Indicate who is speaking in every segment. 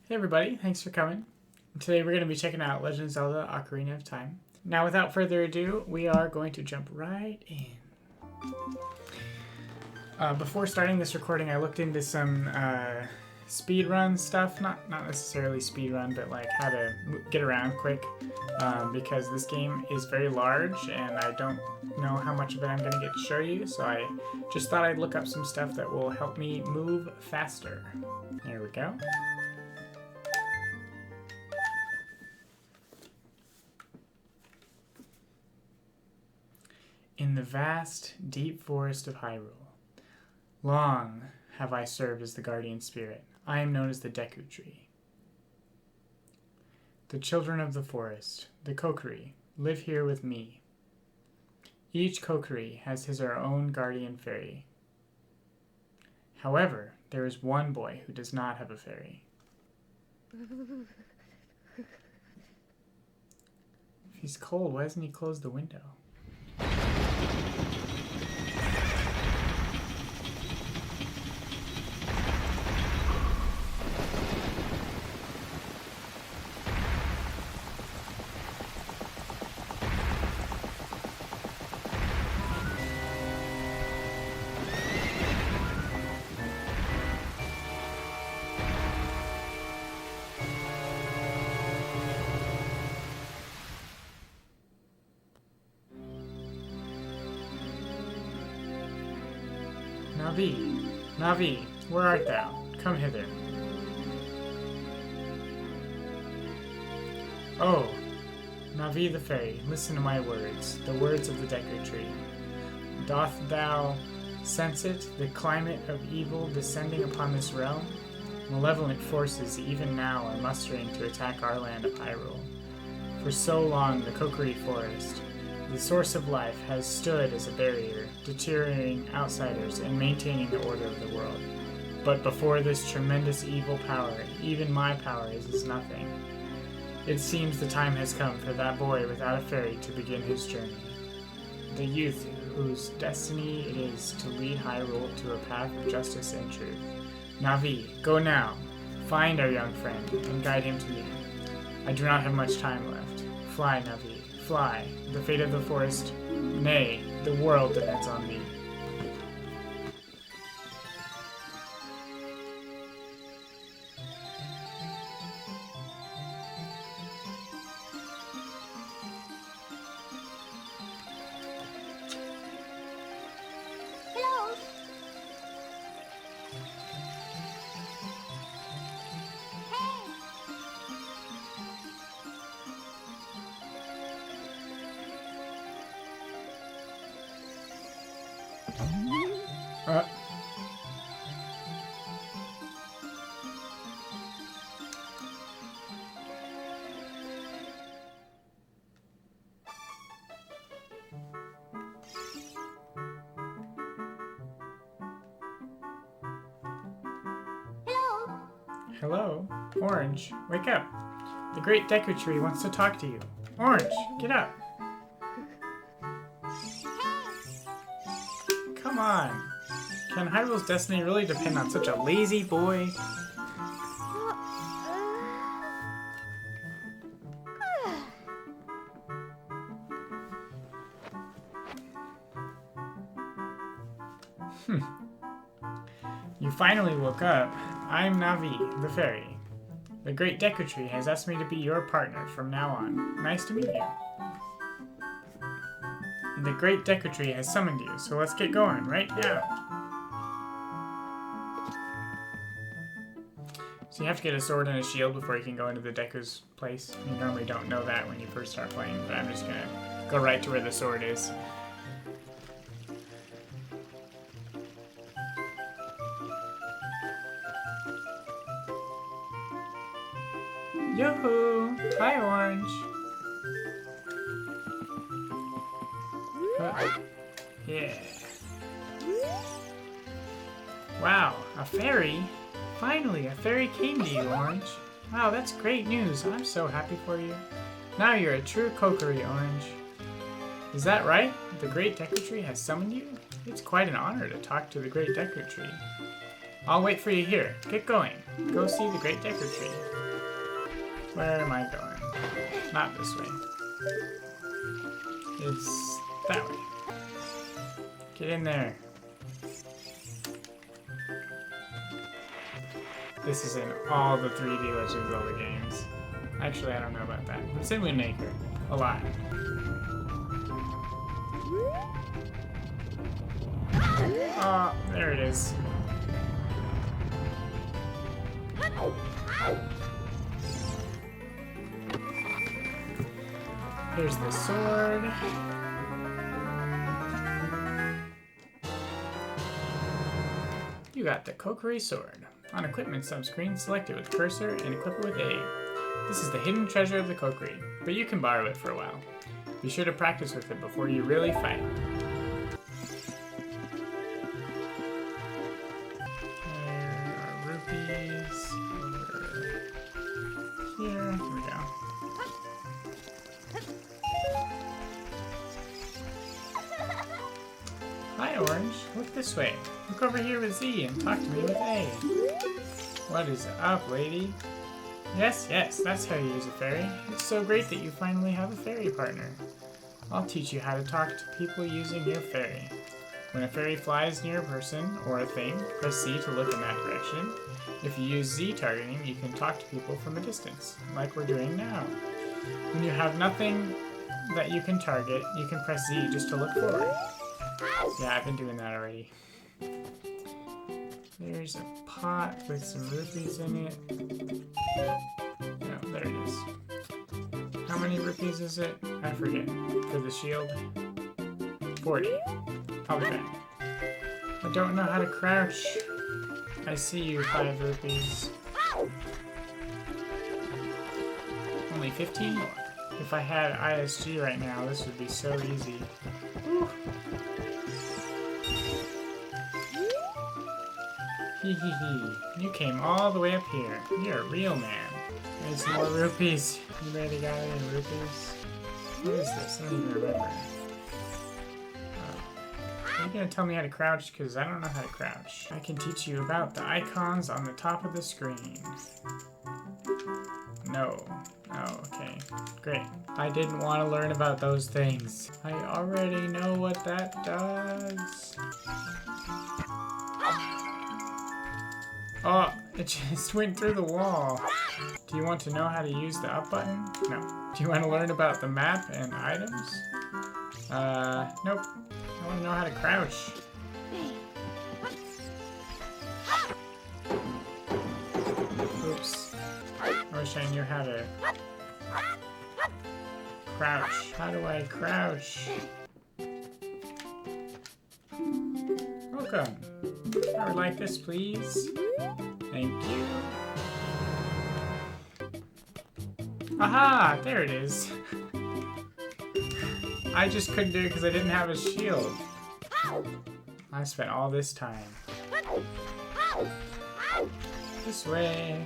Speaker 1: Hey everybody, thanks for coming. Today we're going to be checking out Legend of Zelda Ocarina of Time. Now without further ado, we are going to jump right in. Before starting this recording, I looked into some speedrun stuff. Not necessarily speedrun, but like how to get around quick. Because this game is very large and I don't know how much of it I'm going to get to show you. So I just thought I'd look up some stuff that will help me move faster. There we go. In the vast, deep forest of Hyrule, long have I served as the guardian spirit. I am known as the Deku Tree. The children of the forest, the Kokiri, live here with me. Each Kokiri has his or her own guardian fairy. However, there is one boy who does not have a fairy. If he's cold, why doesn't he close the window? Navi, where art thou? Come hither. Oh, Navi the fairy, listen to my words, the words of the Deku Tree. Doth thou sense it, the climate of evil descending upon this realm? Malevolent forces even now are mustering to attack our land of Hyrule. For so long, the Kokiri Forest, the source of life, has stood as a barrier, deterring outsiders and maintaining the order of the world. But before this tremendous evil power, even my power is as nothing. It seems the time has come for that boy without a fairy to begin his journey. The youth whose destiny it is to lead Hyrule to a path of justice and truth. Navi, go now. Find our young friend and guide him to me. I do not have much time left. Fly, Navi. Fly. The fate of the forest, nay, the world depends on me.
Speaker 2: Hello. Hey. Hello.
Speaker 1: Hello? Orange, wake up. The great Deku Tree wants to talk to you. Orange, get up. Come on. Can Hyrule's destiny really depend on such a lazy boy? You finally woke up. I'm Navi, the fairy. The great Deku Tree has asked me to be your partner from now on. Nice to meet you. The great Deku Tree has summoned you, so let's get going right now. So you have to get a sword and a shield before you can go into the Deku's place. You normally don't know that when you first start playing, but I'm just gonna go right to where the sword is. Yoo-hoo! Hi, Orange! Yeah. Wow, a fairy? Finally, a fairy came to you, Orange. Wow, that's great news. I'm so happy for you. Now you're a true Kokiri, Orange. Is that right? The great Deku Tree has summoned you? It's quite an honor to talk to the great Deku Tree. I'll wait for you here. Get going. Go see the Great Decker Tree. Where am I going? Not this way. It's that way. Get in there. This is in all the 3D Legend of Zelda games. Actually, I don't know about that. It's in WindWaker. A lot. Oh, there it is. Here's the sword. You got the Kokiri sword. On equipment subscreen, select it with cursor and equip it with A. This is the hidden treasure of the Kokiri, but you can borrow it for a while. Be sure to practice with it before you really fight. There are rupees over here. Here we go. Hi, Orange. Look this way. Look over here with Z and talk to me with A. What is up, lady? Yes, that's how you use a fairy. It's so great that you finally have a fairy partner. I'll teach you how to talk to people using your fairy. When a fairy flies near a person or a thing, press Z to look in that direction. If you use Z targeting, you can talk to people from a distance, like we're doing now. When you have nothing that you can target, you can press Z just to look forward. Yeah, I've been doing that already. There's a pot with some rupees in it. No, there it is. How many rupees is it? I forget. For the shield? 40. I'll be back. I don't know how to crouch. I see you, 5 rupees. Only 15 more. If I had ISG right now, this would be so easy. Woo. Hee hee hee. You came all the way up here. You're a real man. There's some more rupees. Anybody got any rupees? What is this? I don't even remember. Are you gonna tell me how to crouch? Because I don't know how to crouch. I can teach you about the icons on the top of the screen. No. Oh, okay. Great. I didn't want to learn about those things. I already know what that does. Oh, it just went through the wall. Do you want to know how to use the up button? No. Do you want to learn about the map and items? Nope. I want to know how to crouch. Oops. I wish I knew how to crouch. How do I crouch? Welcome. I would like this, please. Thank you. Aha! There it is. I just couldn't do it because I didn't have a shield. I spent all this time. This way.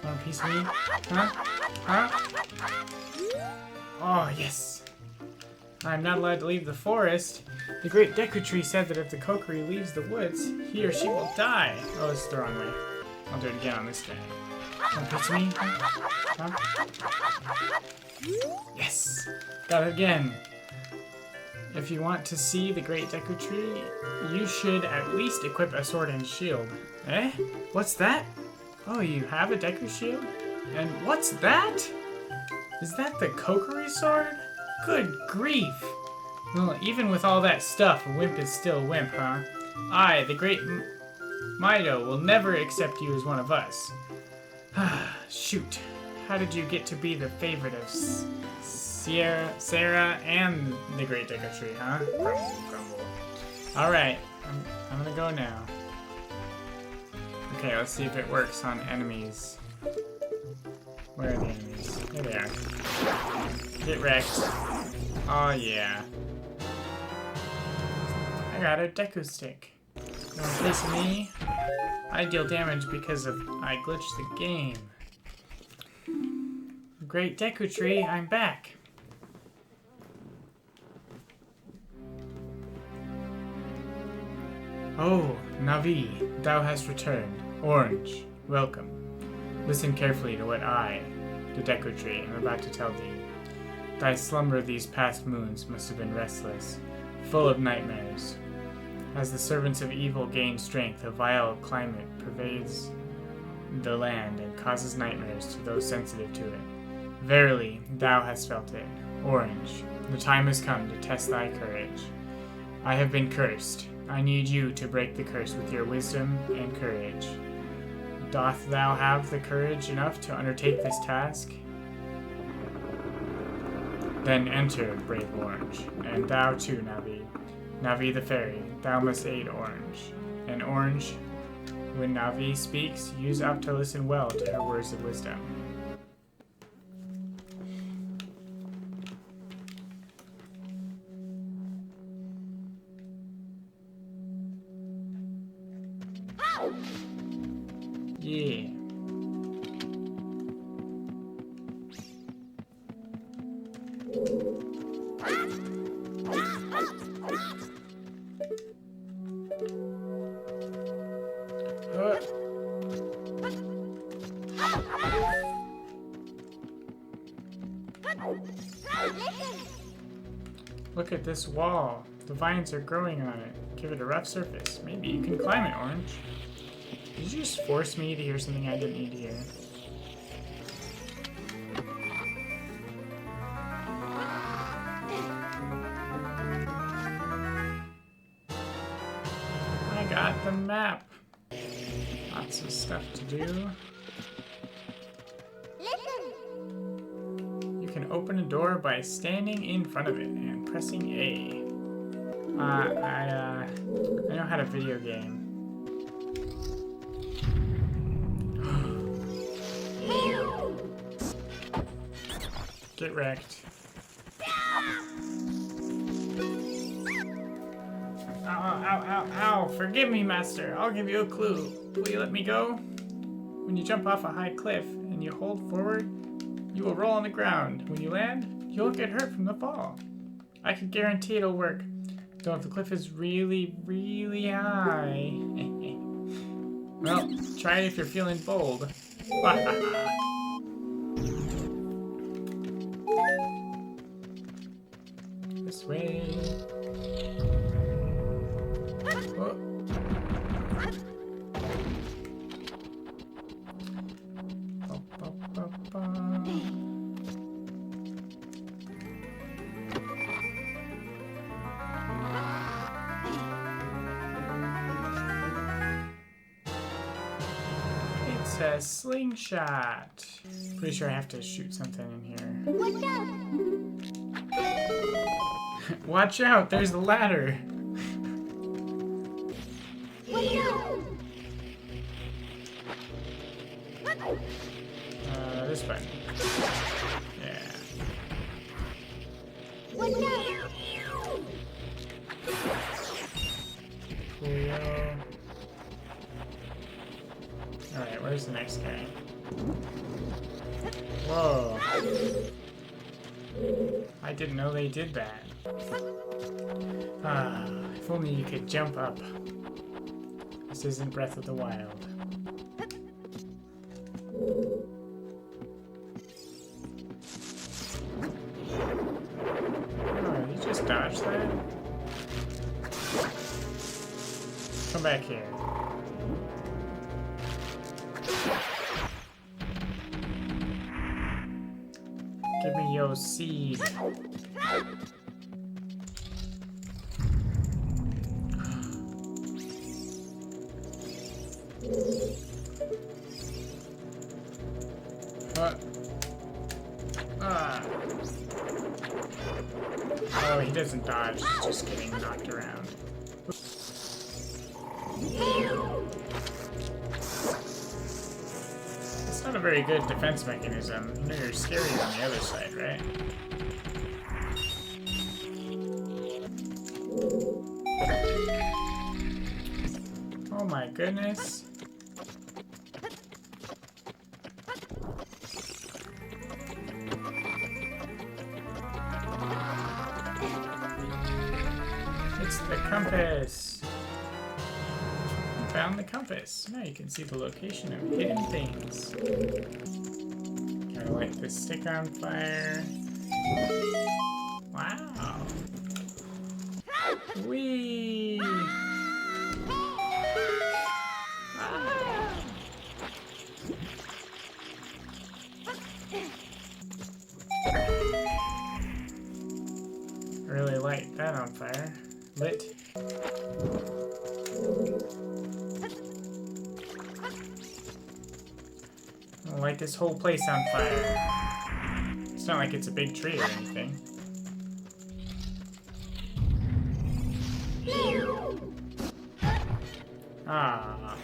Speaker 1: Want a piece of me? Huh? Huh? Oh, yes. I'm not allowed to leave the forest. The Great Deku Tree said that if the Kokiri leaves the woods, he or she will die. Oh, this is the wrong way. I'll do it again on this guy. Want a piece of me? Huh? Yes! Got it again. If you want to see the Great Deku Tree, you should at least equip a sword and shield. Eh? What's that? Oh, you have a Deku shield? And what's that? Is that the Kokiri sword? Good grief! Well, even with all that stuff, a wimp is still a wimp, huh? I, the great Mido, will never accept you as one of us. Shoot. How did you get to be the favorite of Sarah and the Great Deku Tree, huh? Grumble, grumble. Alright, I'm gonna go now. Okay, let's see if it works on enemies. Where are the enemies? There they are. Get wrecked. Oh yeah. I got a Deku stick. You want a piece of me? I deal damage because I glitched the game. Great Deku Tree, I'm back. Oh, Navi, thou hast returned. Orange, welcome. Listen carefully to what I, the Deku Tree, am about to tell thee. Thy slumber these past moons must have been restless, full of nightmares. As the servants of evil gain strength, a vile climate pervades the land and causes nightmares to those sensitive to it. Verily, thou hast felt it. Orange, the time has come to test thy courage. I have been cursed. I need you to break the curse with your wisdom and courage. Doth thou have the courage enough to undertake this task? Then enter, brave Orange, and thou too, Navi. Navi the fairy, thou must aid Orange. And Orange, when Navi speaks, use up to listen well to her words of wisdom. Yeah. Look at this wall. The vines are growing on it. Give it a rough surface. Maybe you can climb it, Orange. Did you just force me to hear something I didn't need to hear? I got the map. Lots of stuff to do. You can open a door by standing in front of it and pressing A. I know how to video game. Get wrecked. Ow, ow, ow, ow. Forgive me, Master. I'll give you a clue. Will you let me go? When you jump off a high cliff and you hold forward, you will roll on the ground. When you land, you won't get hurt from the fall. I can guarantee it'll work. Though if the cliff is really, really high. Well, try it if you're feeling bold. This way. Oh. Ba, ba, ba, ba. It's a slingshot. Pretty sure I have to shoot something in here.
Speaker 2: Watch out!
Speaker 1: Watch out, there's a ladder.
Speaker 2: Watch out!
Speaker 1: This button. Yeah.
Speaker 2: Watch out!
Speaker 1: Coolio. Alright, where's the next guy? Whoa. I didn't know they did that. If only you could jump up. This isn't Breath of the Wild. Oh, you just dodged that? Come back here. Give me your seed. Oh, he doesn't dodge, he's just getting knocked around. It's not a very good defense mechanism. You know you're scary on the other side, right? Oh my goodness. It's the compass. found the compass. Now you can see the location of hidden things. Gotta light this stick on fire. Wow. Whee! Ah. Really light that on fire. Lit. I'll light this whole place on fire. It's not like it's a big tree or anything. Ah.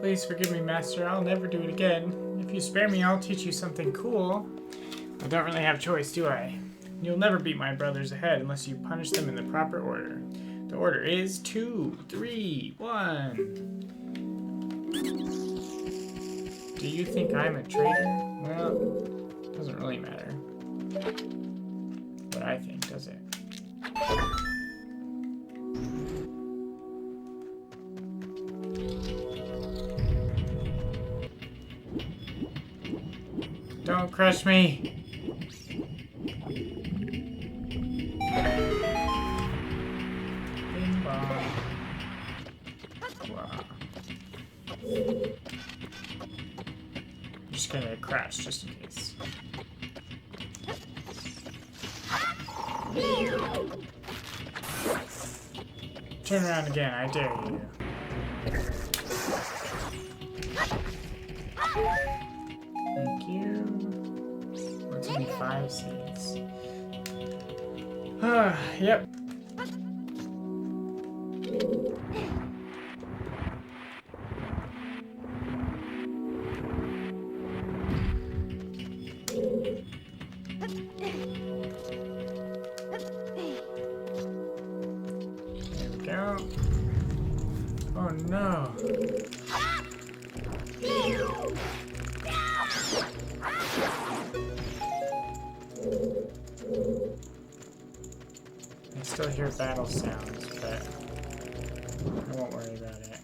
Speaker 1: Please forgive me, Master. I'll never do it again. If you spare me, I'll teach you something cool. I don't really have a choice, do I? You'll never beat my brothers ahead unless you punish them in the proper order. The order is 2, 3, 1. Do you think I'm a traitor? Well, it doesn't really matter what I think, does it? Don't crush me! Bing bong. Wow. I'm just gonna crash just in case. Turn around again, I dare you. Thank you. What's only 5 seeds? Yep. There we go. Oh no. I still hear battle sounds, but I won't worry about it.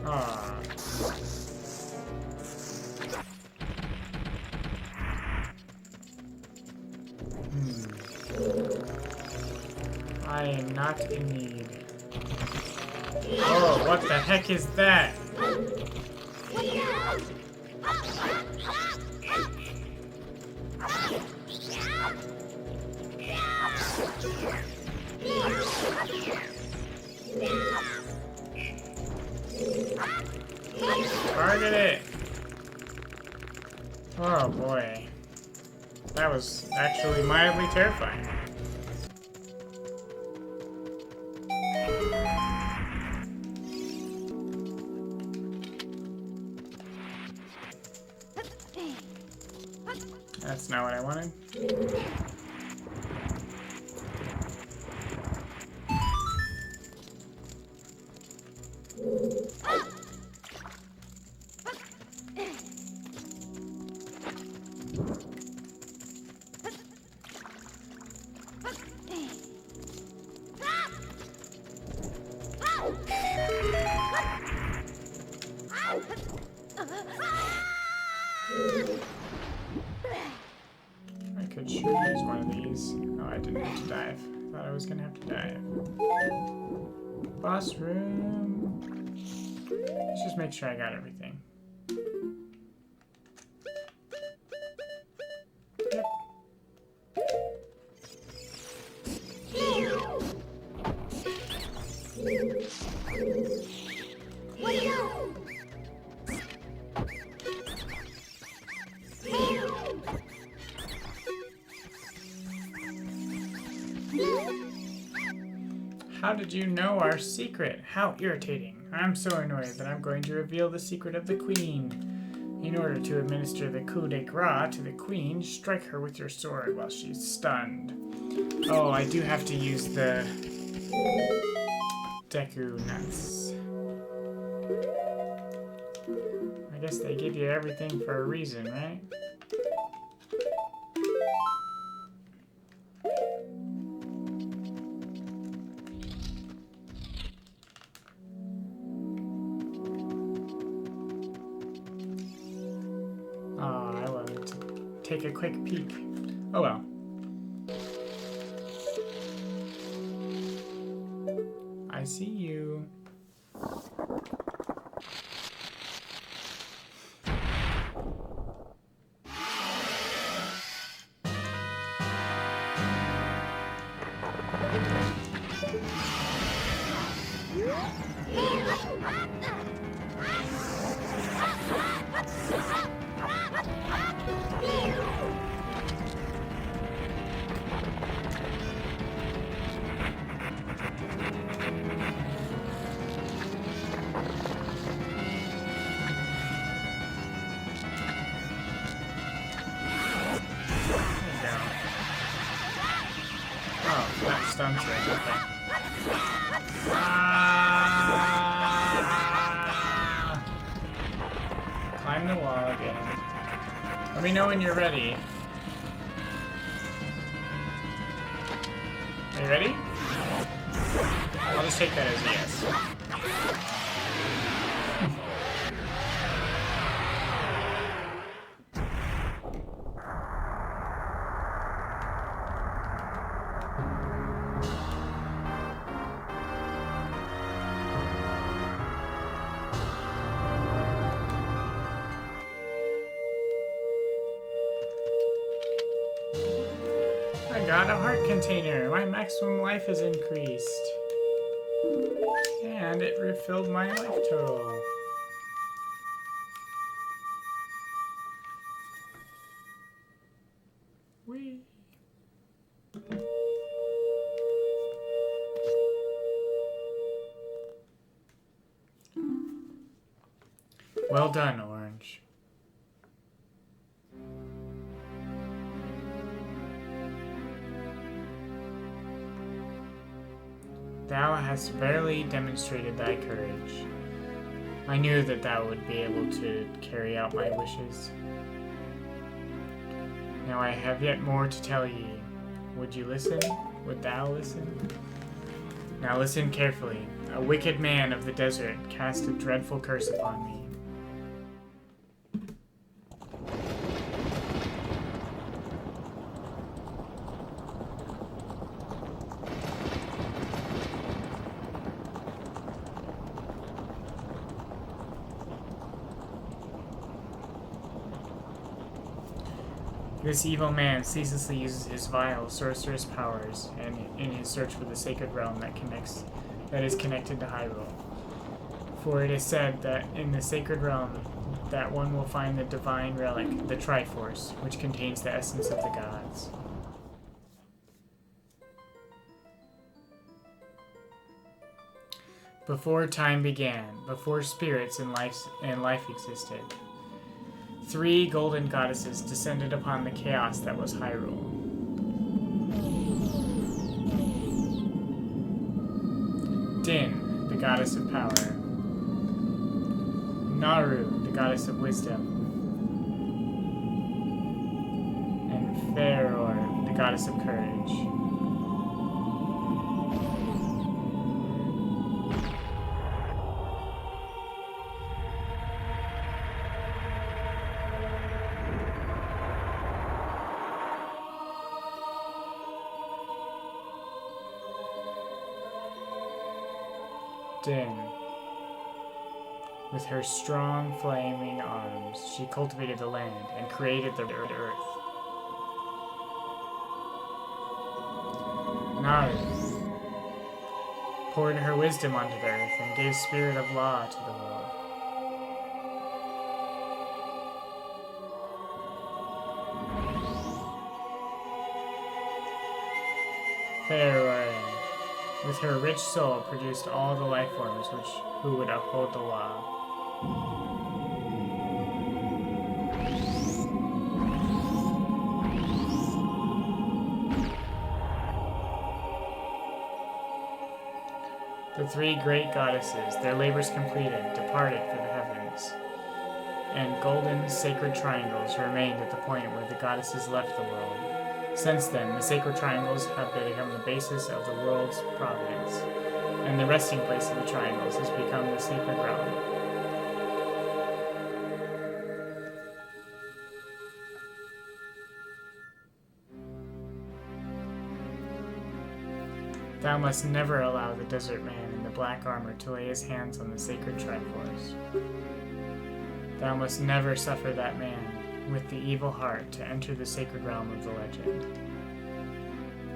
Speaker 1: Ah. I am not in need. Oh, what the heck is that? Target it! Oh boy. That was actually mildly terrifying. That's not what I wanted. I could sure use one of these. Oh, I didn't have to dive. Thought I was gonna have to dive. Boss room. Let's just make sure I got everything. Yep. How did you know our secret? How irritating. I'm so annoyed that I'm going to reveal the secret of the Queen. In order to administer the coup de grace to the Queen, strike her with your sword while she's stunned. Oh, I do have to use the Deku nuts. I guess they give you everything for a reason, right? Oh, I wanted to take a quick peek. Oh well. I see you. Stuns it. Okay. Climb the wall again. Let me know when you're ready. Are you ready? I'll just take that as a yes. I got a heart container. My maximum life is increased. And it refilled my life total. Whee! Well done, Orange. Thou hast verily demonstrated thy courage. I knew that thou would be able to carry out my wishes. Now I have yet more to tell ye. Would you listen? Would thou listen? Now listen carefully. A wicked man of the desert cast a dreadful curse upon me. This evil man ceaselessly uses his vile sorcerous powers and in his search for the sacred realm that is connected to Hyrule. For it is said that in the sacred realm that one will find the divine relic, the Triforce, which contains the essence of the gods. Before time began, before spirits and life existed, 3 golden goddesses descended upon the chaos that was Hyrule. Din, the goddess of power. Naru, the goddess of wisdom. And Faeror, the goddess of courage. Din. With her strong, flaming arms, she cultivated the land and created the earth. Naru poured her wisdom onto the earth and gave spirit of law to the world. Faeror, with her rich soul, produced all the life forms who would uphold the law. The The three great goddesses, their labors completed, departed for the heavens. And golden sacred triangles remained at the point where the goddesses left the world. Since then, the sacred triangles have become the basis of the world's providence, and the resting place of the triangles has become the sacred realm. Thou must never allow the desert man in the black armor to lay his hands on the sacred triforce. Thou must never suffer that man with the evil heart to enter the sacred realm of the legend.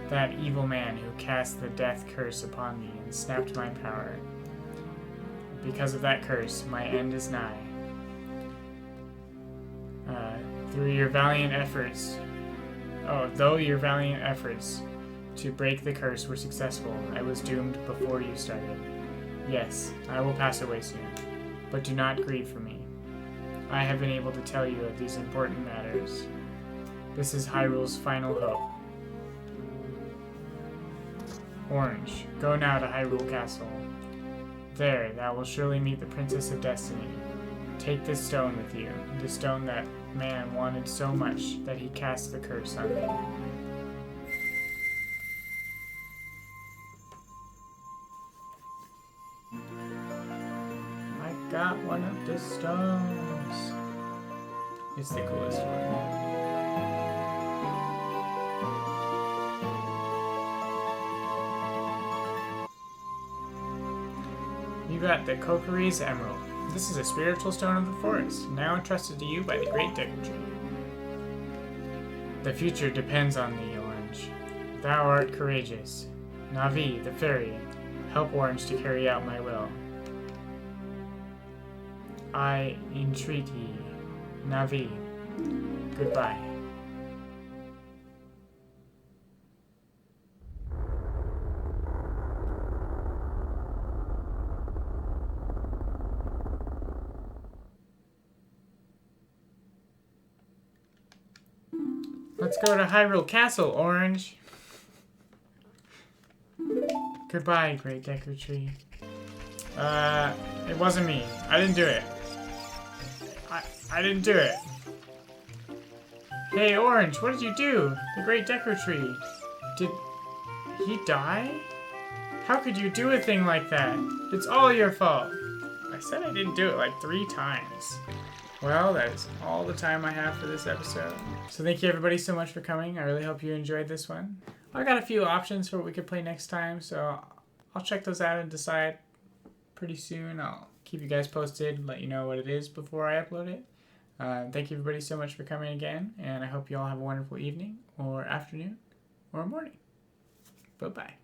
Speaker 1: That evil man who cast the death curse upon me and snapped my power. Because of that curse, my end is nigh. Though your valiant efforts to break the curse were successful, I was doomed before you started. Yes, I will pass away soon, but do not grieve for me. I have been able to tell you of these important matters. This is Hyrule's final hope. Orange, go now to Hyrule Castle. There, thou will surely meet the Princess of Destiny. Take this stone with you, the stone that man wanted so much that he cast the curse on me. I got one of the stones. It's the coolest one. You got the Kokiri's Emerald. This is a spiritual stone of the forest, now entrusted to you by the Great Deku Tree. The future depends on thee, Orange. Thou art courageous. Navi, the fairy, help Orange to carry out my will. I entreat ye. Navi, goodbye. Let's go to Hyrule Castle, Orange. Goodbye, Great Deku Tree. It wasn't me. I didn't do it. I didn't do it. Hey, Orange, what did you do? The Great Deku Tree. Did he die? How could you do a thing like that? It's all your fault. I said I didn't do it like 3 times. Well, that is all the time I have for this episode. So thank you everybody so much for coming. I really hope you enjoyed this one. I got a few options for what we could play next time, so I'll check those out and decide pretty soon. I'll keep you guys posted, let you know what it is before I upload it. Thank you everybody so much for coming again, and I hope you all have a wonderful evening, or afternoon, or morning. Bye-bye.